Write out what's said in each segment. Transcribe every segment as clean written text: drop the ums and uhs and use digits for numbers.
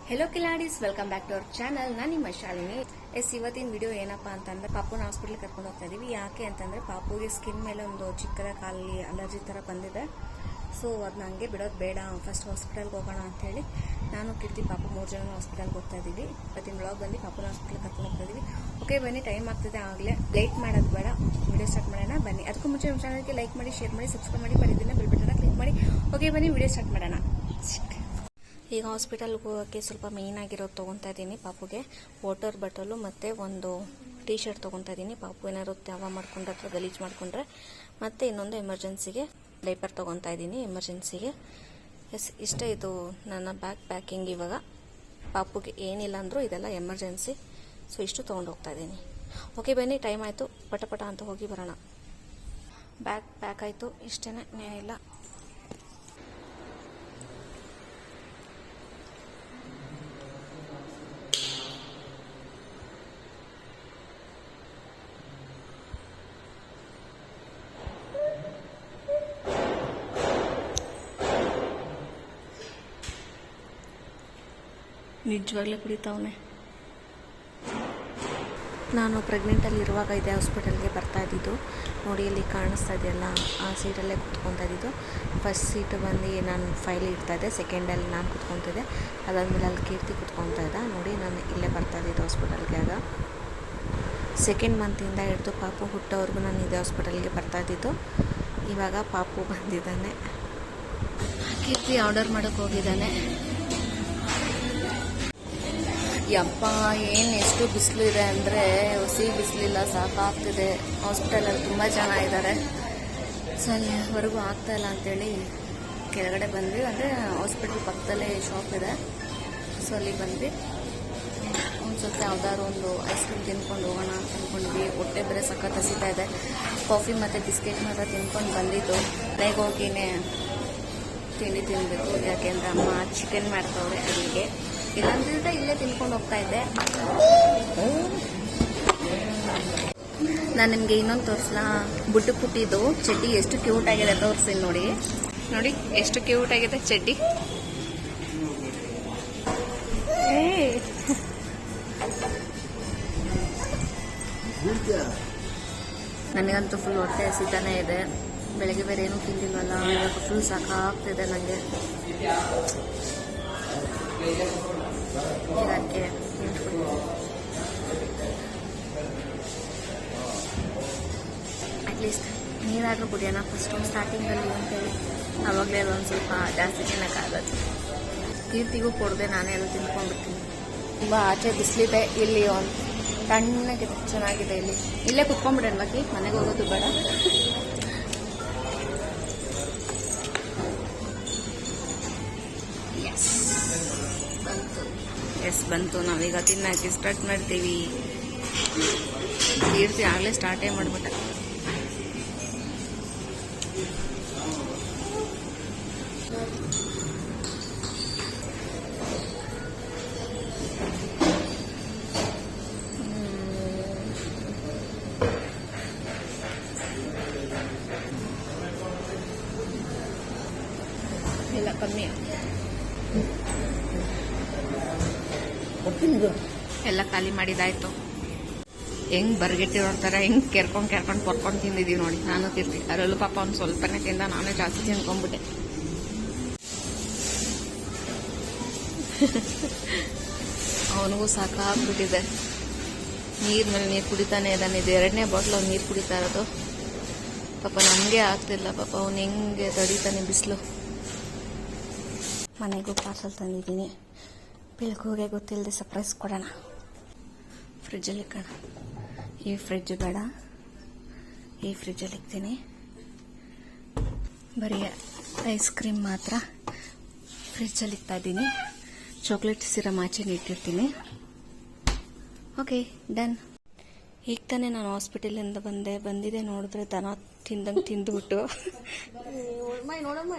Hello ಕಿಲಾಡೀಸ್, welcome back to our channel. ನಾನು ನಿಮ್ಮ ಶಾಲಿನಿ. ಇವತ್ತಿನ ವಿಡಿಯೋ ಏನಪ್ಪಾ ಅಂತಂದ್ರೆ ಪಾಪುನ ಹಾಸ್ಪಿಟಲ್ ಕರ್ಕೊಂಡು ಹೋಗ್ತಾ ಇದೀವಿ. ಯಾಕೆ ಅಂತಂದ್ರೆ ಪಾಪುಗೆ ಸ್ಕಿನ್ ಮೇಲೆ ಒಂದು ಚಿಕ್ಕದ ಕಾಲಲ್ಲಿ ಅಲರ್ಜಿ ತರ ಬಂದಿದೆ. ಸೊ ಅದನ್ನ ಹಂಗೆ ಬಿಡೋದು ಬೇಡ, ಫಸ್ಟ್ ಹಾಸ್ಪಿಟಲ್ಗೆ ಹೋಗೋಣ ಅಂತ ಹೇಳಿ ನಾನು ಕೀರ್ತಿ ಪಾಪು 3 ಜನ ಹಾಸ್ಪಿಟಲ್ಗೆ ಹೋಗ್ತಾ ಇದೀವಿ. ಇವತ್ತಿನ ಬ್ಲಾಗ್ ಬಂದು ಪಾಪುನ ಹಾಸ್ಪಿಟಲ್ ಕರ್ಕೊಂಡು ಹೋಗ್ತಾ ಇದೀವಿ. ಓಕೆ ಬನ್ನಿ, ಟೈಮ್ ಆಗ್ತಿದೆ, ಆಗಲೇ ಲೇಟ್ ಮಾಡೋದು ಬೇಡ, ವಿಡಿಯೋ ಸ್ಟಾರ್ಟ್ ಮಾಡೋಣ ಬನ್ನಿ. ಅದಕ್ಕೂ ಮುಂಚೆ ನಮ್ಮ ಚಾನಲ್ಗೆ ಲೈಕ್ ಮಾಡಿ, ಶೇರ್ ಮಾಡಿ, ಸಬ್ಸ್ಕ್ರೈಬ್ ಮಾಡಿ, ಪಡೆದಿನ ಬೆಲ್ ಬಟನ್ ಕ್ಲಿಕ್ ಮಾಡಿ. ಓಕೆ ಬನ್ನಿ, ವಿಡಿಯೋ ಸ್ಟಾರ್ಟ್ ಮಾಡೋಣ. ಈಗ ಹಾಸ್ಪಿಟಲ್ಗೆ ಹೋಗೋಕ್ಕೆ ಸ್ವಲ್ಪ ಮೇನ್ ಆಗಿರೋದು ತೊಗೊತಾ ಇದ್ದೀನಿ. ಪಾಪುಗೆ ವಾಟರ್ ಬಾಟಲು ಮತ್ತು ಒಂದು ಟೀ ಶರ್ಟ್ ತೊಗೊತಾ ಇದ್ದೀನಿ. ಪಾಪು ಏನಾದ್ರು ತ್ಯಾವ ಮಾಡ್ಕೊಂಡ್ರೆ ಅಥವಾ ಗಲೀಜು ಮಾಡಿಕೊಂಡ್ರೆ, ಮತ್ತು ಇನ್ನೊಂದು ಎಮರ್ಜೆನ್ಸಿಗೆ ಡೈಪರ್ ತೊಗೊತಾ ಇದ್ದೀನಿ ಎಮರ್ಜೆನ್ಸಿಗೆ. ಇಷ್ಟೇ ಇದು ನನ್ನ ಪ್ಯಾಕಿಂಗ್. ಇವಾಗ ಪಾಪುಗೆ ಏನಿಲ್ಲ ಅಂದರೂ ಇದೆಲ್ಲ ಎಮರ್ಜೆನ್ಸಿ. ಸೊ ಇಷ್ಟು ತೊಗೊಂಡು ಹೋಗ್ತಾ ಇದ್ದೀನಿ. ಓಕೆ ಬನ್ನಿ, ಟೈಮ್ ಆಯಿತು, ಪಟ ಅಂತ ಹೋಗಿ ಬರೋಣ. ಪ್ಯಾಕ್ ಆಯಿತು, ಇಷ್ಟೇ, ಏನಿಲ್ಲ. ನಿಜವಾಗ್ಲೂ ಕುಡಿತಾವನೆ. ನಾನು ಪ್ರೆಗ್ನೆಂಟಲ್ಲಿರುವಾಗ ಇದೇ ಹಾಸ್ಪಿಟಲ್ಗೆ ಬರ್ತಾ ಇದ್ದಿದ್ದು. ನೋಡಿ, ಇಲ್ಲಿ ಕಾಣಿಸ್ತಾ ಇದೆಯಲ್ಲ, ಆ ಸೀಟಲ್ಲೇ ಕುತ್ಕೊತಾ ಇದ್ದಿದ್ದು. ಫಸ್ಟ್ ಸೀಟು ಬಂದು ನಾನು ಫೈಲ್ ಇಡ್ತಾಯಿದ್ದೆ, ಸೆಕೆಂಡಲ್ಲಿ ನಾನು ಕುತ್ಕೊತಿದ್ದೆ. ಅದಾದಮೇಲೆ ಅಲ್ಲಿ ಕೀರ್ತಿ ಕುತ್ಕೊತಾ ಇದ್ದ. ನೋಡಿ, ನಾನು ಇಲ್ಲೇ ಬರ್ತಾ ಇದ್ದಿದ್ದು ಹಾಸ್ಪಿಟಲ್ಗೆ. ಆಗ ಸೆಕೆಂಡ್ ಮಂತಿಂದ ಹಿಡಿದು ಪಾಪು ಹುಟ್ಟೋವರೆಗೂ ನಾನು ಇದೇ ಹಾಸ್ಪಿಟಲ್ಗೆ ಬರ್ತಾ ಇದ್ದಿದ್ದು. ಇವಾಗ ಪಾಪು ಬಂದಿದ್ದಾನೆ. ಕೀರ್ತಿ ಆರ್ಡರ್ ಮಾಡೋಕ್ಕೆ ಹೋಗಿದ್ದಾನೆ. ಯಪ್ಪ, ಏನು ಎಷ್ಟು ಬಿಸಿಲು ಇದೆ ಅಂದರೆ, ಹುಸಿ ಬಿಸಿಲಿಲ್ಲ, ಸಾಕಾಗ್ತಿದೆ. ಹಾಸ್ಪಿಟಲಲ್ಲಿ ತುಂಬ ಜನ ಇದ್ದಾರೆ. ಸೊ ಅಲ್ಲಿವರೆಗೂ ಆಗ್ತಾಯಿಲ್ಲ ಅಂತೇಳಿ ಕೆಳಗಡೆ ಬಂದ್ವಿ. ಅಂದರೆ ಹಾಸ್ಪಿಟಲ್ ಪಕ್ಕದಲ್ಲೇ ಶಾಪ್ ಇದೆ. ಸೊ ಅಲ್ಲಿಗೆ ಬಂದ್ವಿ. ಒಂದು ಸ್ವಲ್ಪ ಯಾವ್ದಾದ್ರು ಒಂದು ಐಸ್ ಕ್ರೀಮ್ ತಿನ್ಕೊಂಡು ಹೋಗೋಣ ಅಂತ ಅಂದ್ಕೊಂಡ್ವಿ. ಹೊಟ್ಟೆ ಬೇರೆ ಸಖತ್ ಹಸಿತಾ ಇದೆ. ಕಾಫಿ ಮತ್ತು ಬಿಸ್ಕೆಟ್ ಮಾತ್ರ ತಿನ್ಕೊಂಡು ಬಂದಿದ್ದು. ಮನೆಗೆ ಹೋಗಿನೇ ತಿಂಡಿ ತಿನ್ನಬೇಕು. ಯಾಕೆಂದರೆ ಅಮ್ಮ ಚಿಕನ್ ಮಾಡ್ತವ್ರೆ ಅಲ್ಲಿಗೆ. ಇಲ್ಲಾಂದ್ರೆ ಇಲ್ಲೇ ತಿನ್ಕೊಂಡು ಹೋಗ್ತಾ ಇದ್ದೆ. ನಾನು ನಿಮಗೆ ಇನ್ನೊಂದು ತೋರಿಸ್ಲಾ? ಪುಟ್ಟಿದ್ದು ಚಡ್ಡಿ ಎಷ್ಟು ಕ್ಯೂಟ್ ಆಗಿದೆ, ತೋರಿಸಿ. ನೋಡಿ ಎಷ್ಟು ಕ್ಯೂಟ್ ಆಗಿದೆ ಚಡ್ಡಿ. ನನಗಂತೂ ಫುಲ್ ಹೊಟ್ಟೆ ಹಸಿತಾನೆ ಇದೆ. ಬೆಳಗ್ಗೆ ಬೇರೆ ಏನೂ ತಿಂದಿಲ್ವಲ್ಲ, ಇವಾಗ ಫುಲ್ ಸಾಕಾಗ್ತಿದೆ ನನಗೆ. ಇದಕ್ಕೆ ಅಟ್ಲೀಸ್ಟ್ ನೀರಾದರೂ ಕುಡಿಯೋಣ ಫಸ್ಟು ಸ್ಟಾರ್ಟಿಂಗಲ್ಲಿ ಅಂತೇಳಿ. ಆವಾಗಲೇ ಒಂದು ಸ್ವಲ್ಪ ಜಾಸ್ತಿ ತಿನ್ನೋಕ್ಕಾಗತ್ತೆ. ಕೀರ್ತಿಗೂ ಕೊಡದೆ ನಾನೇ ಎಲ್ಲ ತಿನ್ಕೊಂಡ್ಬಿಡ್ತೀನಿ. ತುಂಬ ಆಚೆ ಬಿಸಿಲಿದೆ. ಇಲ್ಲಿ ಒಂದು ತಣ್ಣಗಿದೆ, ಚೆನ್ನಾಗಿದೆ. ಇಲ್ಲೇ ಕುತ್ಕೊಂಡ್ಬಿಡೋಣ. ಬಾಕಿ ಮನೆಗೆ ಹೋಗೋದು ಬೇಡ. ಬಂತು. ನಾವೀಗ ತಿನ್ನಕ್ಕೆ ಸ್ಟಾರ್ಟ್ ಮಾಡ್ತೀವಿ. ಕೀರ್ತಿ ಆಗಲೇ ಸ್ಟಾರ್ಟೇ ಮಾಡ್ಬಿಟ್ಟ. ಇಲ್ಲ ಕಮ್ಮಿ, ಎಲ್ಲ ಖಾಲಿ ಮಾಡಿದಾಯ್ತು. ಹೆಂಗ್ ಬರ್ಗೆಟ್ಟಿರೋರ್ ಥರ ಹೆಂಗ್ ಕೆರ್ಕೊಂಡು ಪೊರ್ಕೊಂಡು ತಿಂದಿದ್ದೀವಿ ನೋಡಿ, ನಾನು ಕೀರ್ತಿ. ಅದರಲ್ಲೂ ಪಾಪ ಒಂದು ಸ್ವಲ್ಪನೇ ತಿಂದ, ನಾನೇ ಜಾಸ್ತಿ ತಿನ್ಕೊಂಡ್ಬಿಟ್ಟೆ. ಅವನಿಗೂ ಸಾಕಾಗ್ಬಿಟ್ಟಿದೆ. ನೀರ್ ಮೇಲೆ ನೀರು ಕುಡಿತಾನೆ ಇದ್ದಾನೆ. ಇದು 2ನೇ ಬಾಟ್ಲು ಅವ್ನು ನೀರು ಕುಡಿತಾ ಇರೋದು. ಪಾಪ ನಮಗೆ ಆಗ್ತಿಲ್ಲ. ಪಾಪ ಅವ್ನು ಹೆಂಗೆ ತಡೀತಾನೆ ಬಿಸಿಲು. ಮನೆಗೂ ಪಾರ್ಸಲ್ ತಂದಿದ್ದೀನಿ. ಬೆಳಗ್ಗೆ ಗೊತ್ತಿಲ್ಲದೆ ಸರ್ಪ್ರೈಸ್ ಕೊಡೋಣ. ಫ್ರಿಜ್ಜಲ್ಲಿ ಇಕ್ಕೋಣ. ಈ ಫ್ರಿಜ್ ಬೇಡ, ಈ ಫ್ರಿಜ್ಜಲ್ಲಿ ಇಕ್ತೀನಿ. ಬರೀ ಐಸ್ ಕ್ರೀಮ್ ಮಾತ್ರ ಫ್ರಿಜ್ಜಲ್ಲಿ ಇಕ್ತಾ ಇದ್ದೀನಿ. ಚಾಕ್ಲೇಟ್ ಸಿರಮ್ ಆಚೆ ಇಟ್ಟಿರ್ತೀನಿ. Okay, done. ಈಗ ತಾನೇ ನಾನು ಹಾಸ್ಪಿಟಲಿಂದ ಬಂದಿದೆ. ನೋಡಿದ್ರೆ ದನ ತಿಂದಂಗೆ ತಿಂದುಬಿಟ್ಟು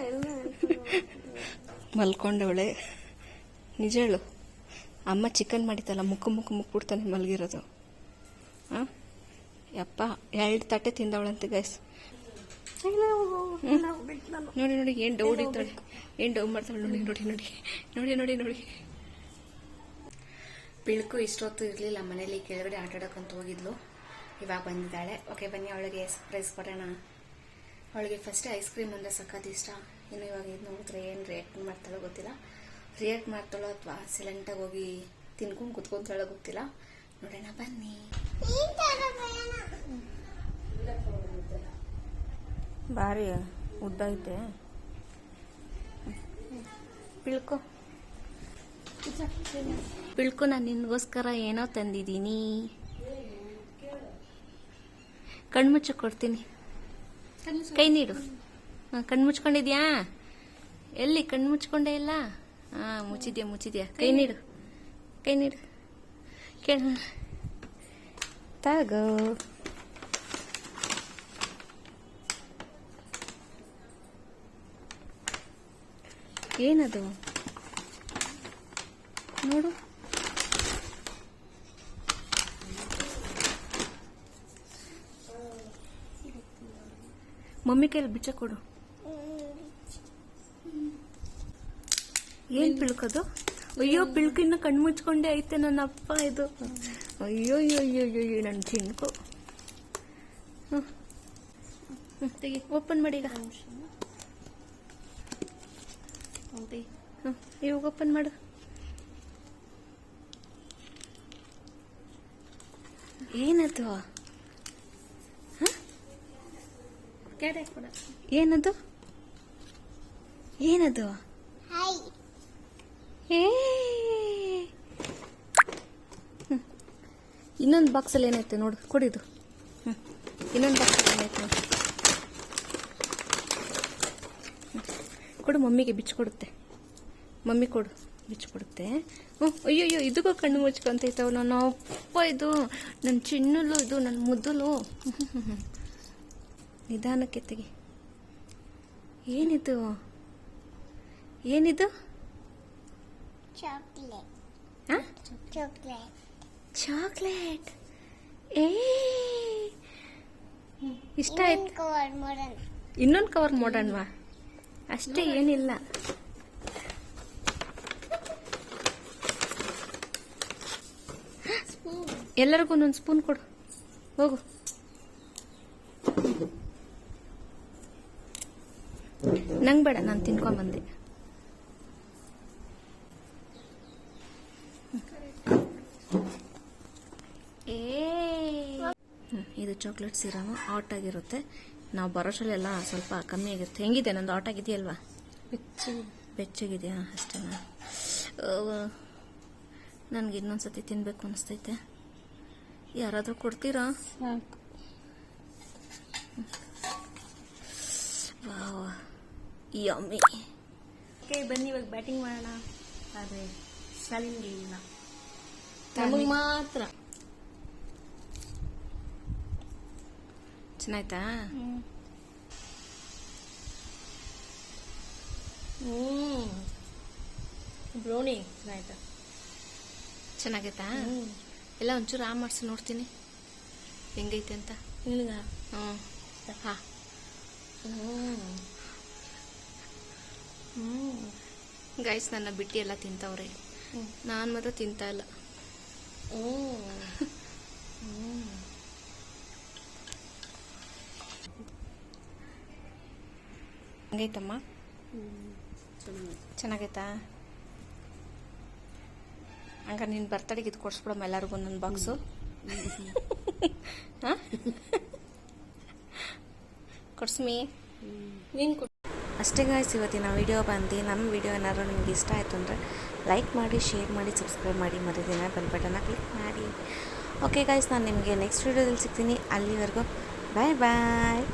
ಮಲ್ಕೊಂಡವಳೆ. ನಿಜ ಹೇಳು, ಅಮ್ಮ ಚಿಕನ್ ಮಾಡಿತ್ತಲ್ಲ, ಮುಕ್ಕು ಮಲಗಿರೋದು. ಹಾಂ ಯಪ್ಪ, 2 ತಟ್ಟೆ ತಿಂದವಳಂತೆ ಗೈಸ್. ನೋಡಿ ಏನು ಡೌ ಹೊಡಿತಾಳೆ, ಏನು ಡೌ ಮಾಡ್ತಾಳೆ. ನೋಡಿ ನೋಡಿ ನೋಡಿ ನೋಡಿ ನೋಡಿ ನೋಡಿ ಬಿಳ್ಕು ಇಷ್ಟೊತ್ತು ಇರಲಿಲ್ಲ ಮನೇಲಿ, ಕೆಳಗಡೆ ಆಟ ಆಡೋಕ್ಕಂತ ಹೋಗಿದ್ಲು. ಇವಾಗ ಬಂದಿದ್ದಾಳೆ. ಓಕೆ ಬನ್ನಿ ಅವಳಿಗೆ ಸರ್ಪ್ರೈಸ್ ಕೊಡೋಣ. ಅವಳಿಗೆ ಫಸ್ಟ್ ಐಸ್ ಕ್ರೀಮ್ ಅಂದರೆ ಸಖತ್ ಇಷ್ಟ. ಇನ್ನು ಇವಾಗ ಇದು ನೋಡಿದ್ರೆ ಏನು ರಿಯಾಕ್ಟ್ ಮಾಡ್ತಾಳೋ ಗೊತ್ತಿಲ್ಲ. ರಿಯಾಕ್ಟ್ ಮಾಡ್ತಾಳೋ ಅಥವಾ ಸೈಲೆಂಟಾಗಿ ಹೋಗಿ ತಿನ್ಕೊಂಡು ಕುತ್ಕೊಂತಾಳೋ ಗೊತ್ತಿಲ್ಲ. ನೋಡೋಣ ಬನ್ನಿ. ಭಾರಿ ಉದ್ದ ಐತೆ. ಬಿಳ್ಕು ನಾನು ನಿನ್ಗೋಸ್ಕರ ಏನೋ ತಂದಿದ್ದೀನಿ. ಕಣ್ಮುಚ್ಚ ಕೊಡ್ತೀನಿ. ಕೈ ನೀಡು. ಕಣ್ಮುಚ್ಕೊಂಡಿದ್ಯಾ? ಎಲ್ಲಿ ಕಣ್ಮುಚ್ಕೊಂಡೇ ಇಲ್ಲ? ಮುಚ್ಚಿದ್ಯಾ. ಕೈ ನೀಡು. ತಗೋ. ಏನದು ನೋಡು. ಮಮ್ಮಿ ಕೈಯಲ್ಲಿ ಬಿಚ್ಚ ಕೊಡು. ಏನ್ ಪಿಳ್ಕೋದು? ಅಯ್ಯೋ ಪಿಳ್ಕು ಇನ್ನು ಕಣ್ಣು ಮುಚ್ಕೊಂಡೇ ಐತೆ ನನ್ನ ಅಪ್ಪ ಇದು. ಅಯ್ಯೋ ನನ್ನ ಚಿನ್ಕು. ತೆಗಿ, ಓಪನ್ ಮಾಡಿ ಈಗ. ಇವಾಗ ಓಪನ್ ಮಾಡು. ಏನದು? ಏನದು? ಇನ್ನೊಂದು ಬಾಕ್ಸಲ್ಲಿ ಏನೈತೆ ನೋಡು, ಕೊಡಿದು. ಇನ್ನೊಂದು ಬಾಕ್ಸಲ್ಲಿ ಏನೈತೆ ನೋಡು, ಕೊಡು. ಮಮ್ಮಿಗೆ ಬಿಚ್ಚಿಕೊಡುತ್ತೆ. ಮಮ್ಮಿ ಕೊಡು, ಬಿಚ್ಚಿಕೊಡುತ್ತೆ. ಅಯ್ಯಯ್ಯೋ, ಇದಕ್ಕೂ ಕಣ್ಣು ಮುಚ್ಕೊಂತೈತವ ನನ್ನ ಅಪ್ಪ. ಇದು ನನ್ನ ಚಿನ್ನಲು, ಇದು ನನ್ನ ಮುದ್ದಲು. ನಿಧಾನಕ್ಕೆ ತೆಗಿ. ಏನಿದು? ಚಾಕ್ಲೇಟ್. ಇಷ್ಟ ಆಯ್ತು. ಇನ್ನೊಂದು ಕವರ್ ಮಾಡೋಣವಾ? ಅಷ್ಟೇ, ಏನಿಲ್ಲ. ಎಲ್ಲರಿಗೂ ಒಂದೊಂದು ಸ್ಪೂನ್ ಕೊಡು. ಹೋಗು. ನಂಗೆ ಬೇಡ, ನಾನು ತಿನ್ಕೊಂಬಂದೆ. ಇದು ಚಾಕ್ಲೇಟ್ ಸಿರಮ್ ಹಾಟ್ ಆಗಿರುತ್ತೆ. ನಾವು ಬರೋಷ್ಟರಲ್ಲೆಲ್ಲ ಸ್ವಲ್ಪ ಕಮ್ಮಿ ಆಗಿರುತ್ತೆ. ಹೆಂಗಿದೆ ನಂದು? ಹಾಟ್ ಆಗಿದೆಯಲ್ವಾ? ಬೆಚ್ಚಗಿದೆಯಾ? ಅಷ್ಟೇ. ನನಗೆ ಇನ್ನೊಂದ್ಸತಿ ತಿನ್ಬೇಕು ಅನಿಸ್ತೈತೆ. ಯಾರಾದರೂ ಕೊಡ್ತೀರಾ? Wow, yummy. ಓಕೆ ಬನ್ನಿ, ಇವಾಗ ಬ್ಯಾಟಿಂಗ್ ಮಾಡೋಣ. ಆದರೆ ಶಾಲಿನ್ಗೆ ಇಲ್ಲ, ನಮಗೆ ಮಾತ್ರ. ಚೆನ್ನಾಯ್ತಾ? ಬ್ರೌನಿ ಚೆನ್ನಾಯ್ತಾ? ಚೆನ್ನಾಗೈತಾ? ಎಲ್ಲ ಒಂಚೂರು ಮಾಡಿಸಿ ನೋಡ್ತೀನಿ ಹೆಂಗೈತೆ ಅಂತ. ಗೈಸ್, ನನ್ನ ಬಿಟ್ಟು ಎಲ್ಲ ತಿಂತವ್ರೆ, ನಾನು ಮಾತ್ರ ತಿಂತಾ ಇಲ್ಲ. ಹಂಗೈತಮ್ಮ? ಚೆನ್ನಾಗೈತಾ? ಹಂಗ ನಿನ್ನ ಬರ್ತಡೆಗೆ ಇದು ಕೊಡ್ಸ್ಬಿಡಮ್ಮ ಎಲ್ಲರಿಗೂ ಒಂದೊಂದು ಬಾಕ್ಸು. ಕೊಡ್ಸ್ಮಿ ನೀನು ಕೊಡು. ಅಷ್ಟೇ ಗಾಯ್ಸ್, ಇವತ್ತಿನ ವಿಡಿಯೋ ಬಂದು. ನಮ್ಮ ವಿಡಿಯೋ ಏನಾದ್ರು ನಿಮ್ಗೆ ಇಷ್ಟ ಆಯಿತು ಅಂದರೆ ಲೈಕ್ ಮಾಡಿ, ಶೇರ್ ಮಾಡಿ, ಸಬ್ಸ್ಕ್ರೈಬ್ ಮಾಡಿ, ಮರಿದಿನ ಬೆಲ್ ಬಟನ್ನ ಕ್ಲಿಕ್ ಮಾಡಿ. ಓಕೆ ಗಾಯ್ಸ್, ನಾನು ನಿಮಗೆ ನೆಕ್ಸ್ಟ್ ವಿಡಿಯೋದಲ್ಲಿ ಸಿಗ್ತೀನಿ. ಅಲ್ಲಿವರೆಗೂ ಬಾಯ್ ಬಾಯ್.